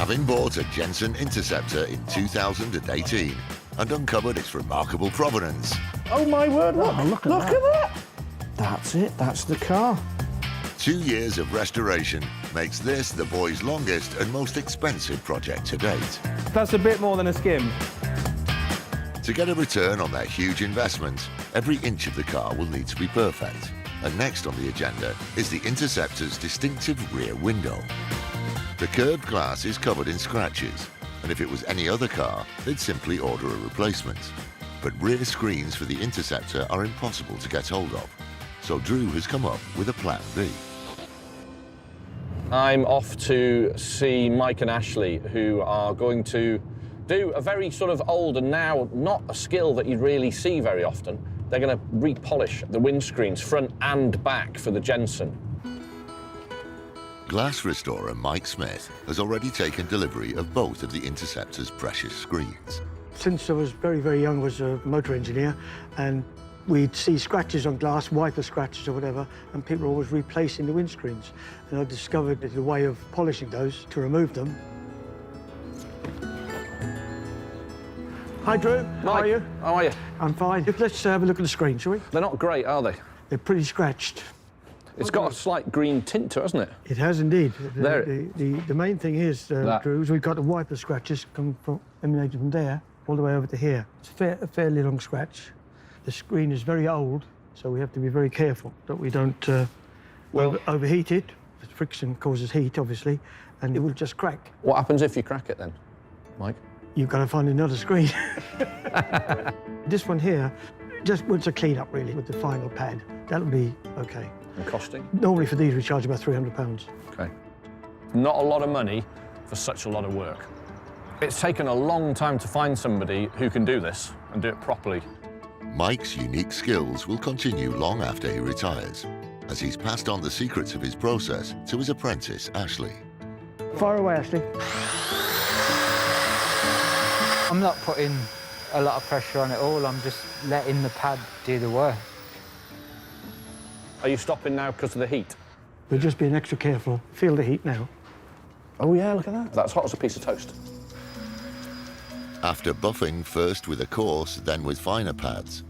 Having bought a Jensen Interceptor in 2018 and uncovered its remarkable provenance. Oh my word, look, look at that. That's it, that's the car. 2 years of restoration makes this the boys' longest and most expensive project to date. That's a bit more than a skim. To get a return on their huge investment, every inch of the car will need to be perfect. And next on the agenda is the Interceptor's distinctive rear window. The curved glass is covered in scratches, and if it was any other car, they'd simply order a replacement. But rear screens for the Interceptor are impossible to get hold of, so Drew has come up with a plan B. I'm off to see Mike and Ashley, who are going to do a very sort of old and now not a skill that you'd really see very often. They're going to repolish the windscreens front and back for the Jensen. Glass restorer Mike Smith has already taken delivery of both of the Interceptor's precious screens. Since I was very, very young, I was a motor engineer, and we'd see scratches on glass, wiper scratches or whatever, and people were always replacing the windscreens. And I discovered there's a way of polishing those to remove them. Hi, Drew. Mike, how are you? How are you? I'm fine. Let's have a look at the screen, shall we? They're not great, are they? They're pretty scratched. It's got a slight green tint to it, hasn't it? It has indeed. There. The main thing is, Drew, is we've got the wiper scratches emanating from there all the way over to here. It's a fairly long scratch. The screen is very old, so we have to be very careful that we don't overheat it. The friction causes heat, obviously, and it will just crack. What happens if you crack it then, Mike? You've got to find another screen. This one here just wants a clean up, really, with the final pad. That'll be OK. And costing? Normally for these we charge about £300. OK. Not a lot of money for such a lot of work. It's taken a long time to find somebody who can do this and do it properly. Mike's unique skills will continue long after he retires, as he's passed on the secrets of his process to his apprentice, Ashley. Fire away, Ashley. I'm not putting a lot of pressure on it all, I'm just letting the pad do the work. Are you stopping now because of the heat? We're just being extra careful. Feel the heat now. Oh yeah, look at that. That's hot as a piece of toast. After buffing first with a coarse, then with finer pads,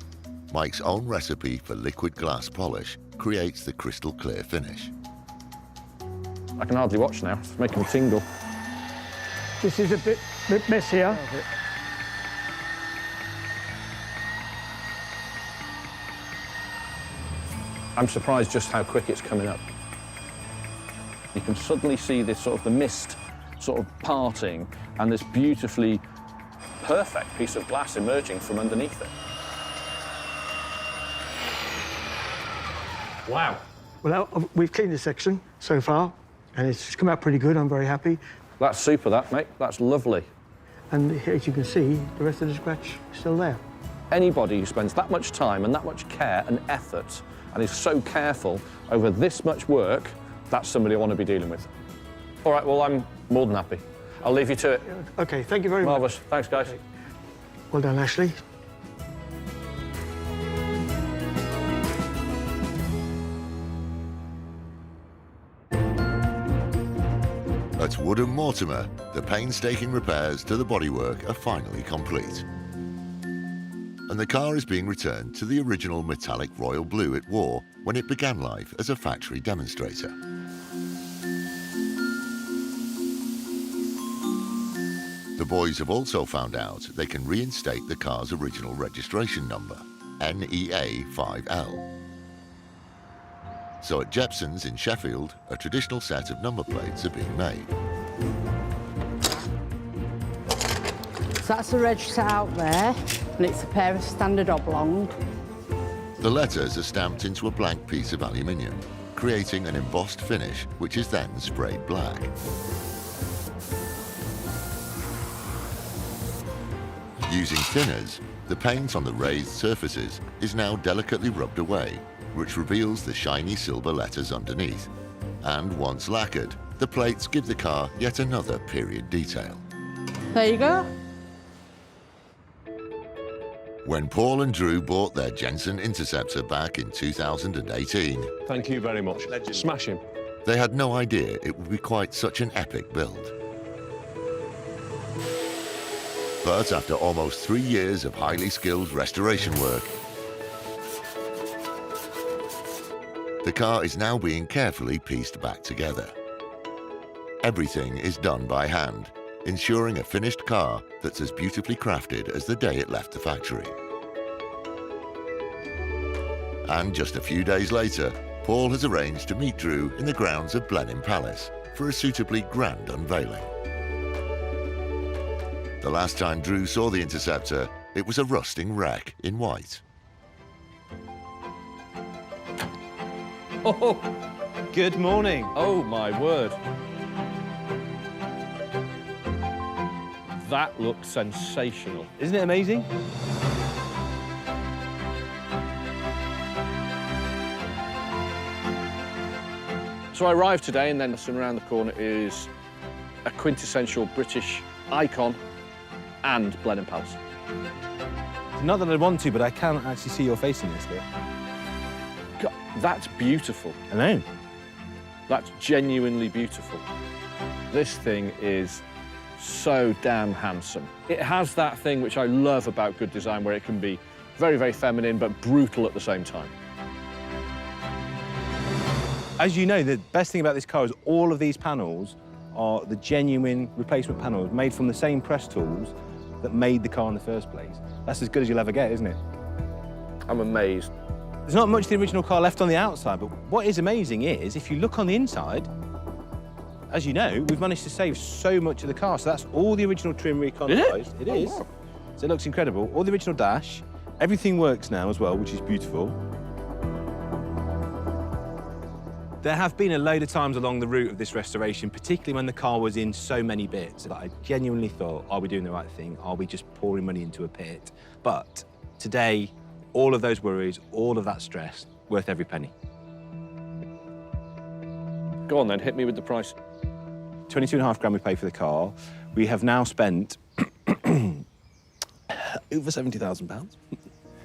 Mike's own recipe for liquid glass polish creates the crystal clear finish. I can hardly watch now, it's making me tingle. This is a bit messier. I'm surprised just how quick it's coming up. You can suddenly see this sort of the mist sort of parting and this beautifully perfect piece of glass emerging from underneath it. Wow. Well, we've cleaned this section so far, and it's come out pretty good. I'm very happy. That's super, that, mate. That's lovely. And as you can see, the rest of the scratch is still there. Anybody who spends that much time and that much care and effort and is so careful over this much work, that's somebody I want to be dealing with. All right, well, I'm more than happy. I'll leave you to it. OK, thank you very much. Marvellous. Thanks, guys. Okay. Well done, Ashley. At Wood & Mortimer, the painstaking repairs to the bodywork are finally complete. And the car is being returned to the original metallic royal blue it wore when it began life as a factory demonstrator. The boys have also found out they can reinstate the car's original registration number, NEA5L. So at Jepson's in Sheffield, a traditional set of number plates are being made. So that's the reg set out there, and it's a pair of standard oblong. The letters are stamped into a blank piece of aluminium, creating an embossed finish which is then sprayed black. Using thinners, the paint on the raised surfaces is now delicately rubbed away, which reveals the shiny silver letters underneath. And once lacquered, the plates give the car yet another period detail. There you go. When Paul and Drew bought their Jensen Interceptor back in 2018, Thank you very much. Smashing. they had no idea it would be quite such an epic build. But after almost 3 years of highly skilled restoration work, the car is now being carefully pieced back together. Everything is done by hand, ensuring a finished car that's as beautifully crafted as the day it left the factory. And just a few days later, Paul has arranged to meet Drew in the grounds of Blenheim Palace for a suitably grand unveiling. The last time Drew saw the Interceptor, it was a rusting wreck in white. Oh, good morning. Oh, my word. That looks sensational. Isn't it amazing? So I arrived today, and then around the corner is a quintessential British icon and Blenheim Palace. Not that I want to, but I can actually see your face in this bit. God, that's beautiful. I know. That's genuinely beautiful. This thing is so damn handsome. It has that thing which I love about good design, where it can be very, very feminine, but brutal at the same time. As you know, the best thing about this car is all of these panels are the genuine replacement panels made from the same press tools that made the car in the first place. That's as good as you'll ever get, isn't it? I'm amazed. There's not much of the original car left on the outside, but what is amazing is, if you look on the inside, as you know, we've managed to save so much of the car. So that's all the original trim re-economised. It is. Wow. So it looks incredible. All the original dash. Everything works now as well, which is beautiful. There have been a load of times along the route of this restoration, particularly when the car was in so many bits, that I genuinely thought, are we doing the right thing? Are we just pouring money into a pit? But today, all of those worries, all of that stress, worth every penny. Go on then, hit me with the price. 22.5 grand we paid for the car. We have now spent over £70,000.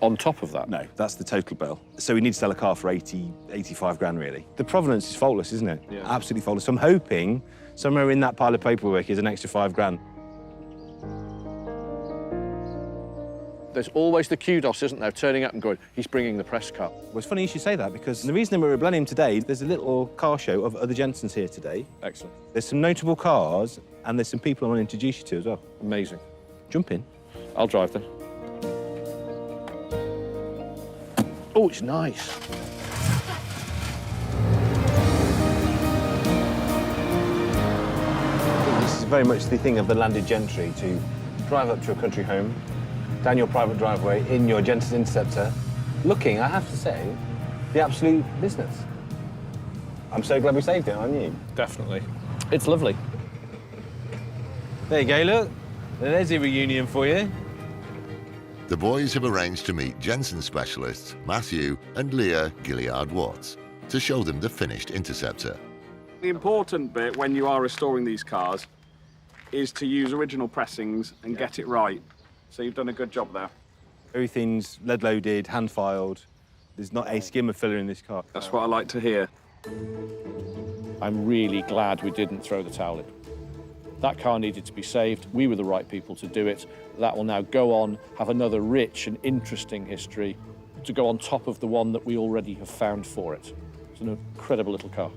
On top of that? No, that's the total bill. So we need to sell a car for 85 grand, really. The provenance is faultless, isn't it? Yeah. Absolutely faultless. So I'm hoping somewhere in that pile of paperwork is an extra 5 grand. There's always the kudos, isn't there, turning up and going, he's bringing the press car. Well, it's funny you should say that, because the reason that we're at Blenheim today, there's a little car show of other Jensens here today. Excellent. There's some notable cars, and there's some people I want to introduce you to as well. Amazing. Jump in. I'll drive then. Oh, it's nice. This is very much the thing of the landed gentry, to drive up to a country home, down your private driveway, in your Jensen Interceptor, looking, I have to say, the absolute business. I'm so glad we saved it, aren't you? Definitely. It's lovely. There you go, look. There's a reunion for you. The boys have arranged to meet Jensen specialists Matthew and Leah Gilliard-Watts to show them the finished Interceptor. The important bit when you are restoring these cars is to use original pressings and get it right. So you've done a good job there. Everything's lead-loaded, hand-filed. There's not a skim of filler in this car. That's what I like to hear. I'm really glad we didn't throw the towel in. That car needed to be saved. We were the right people to do it. That will now go on, have another rich and interesting history to go on top of the one that we already have found for it. It's an incredible little car.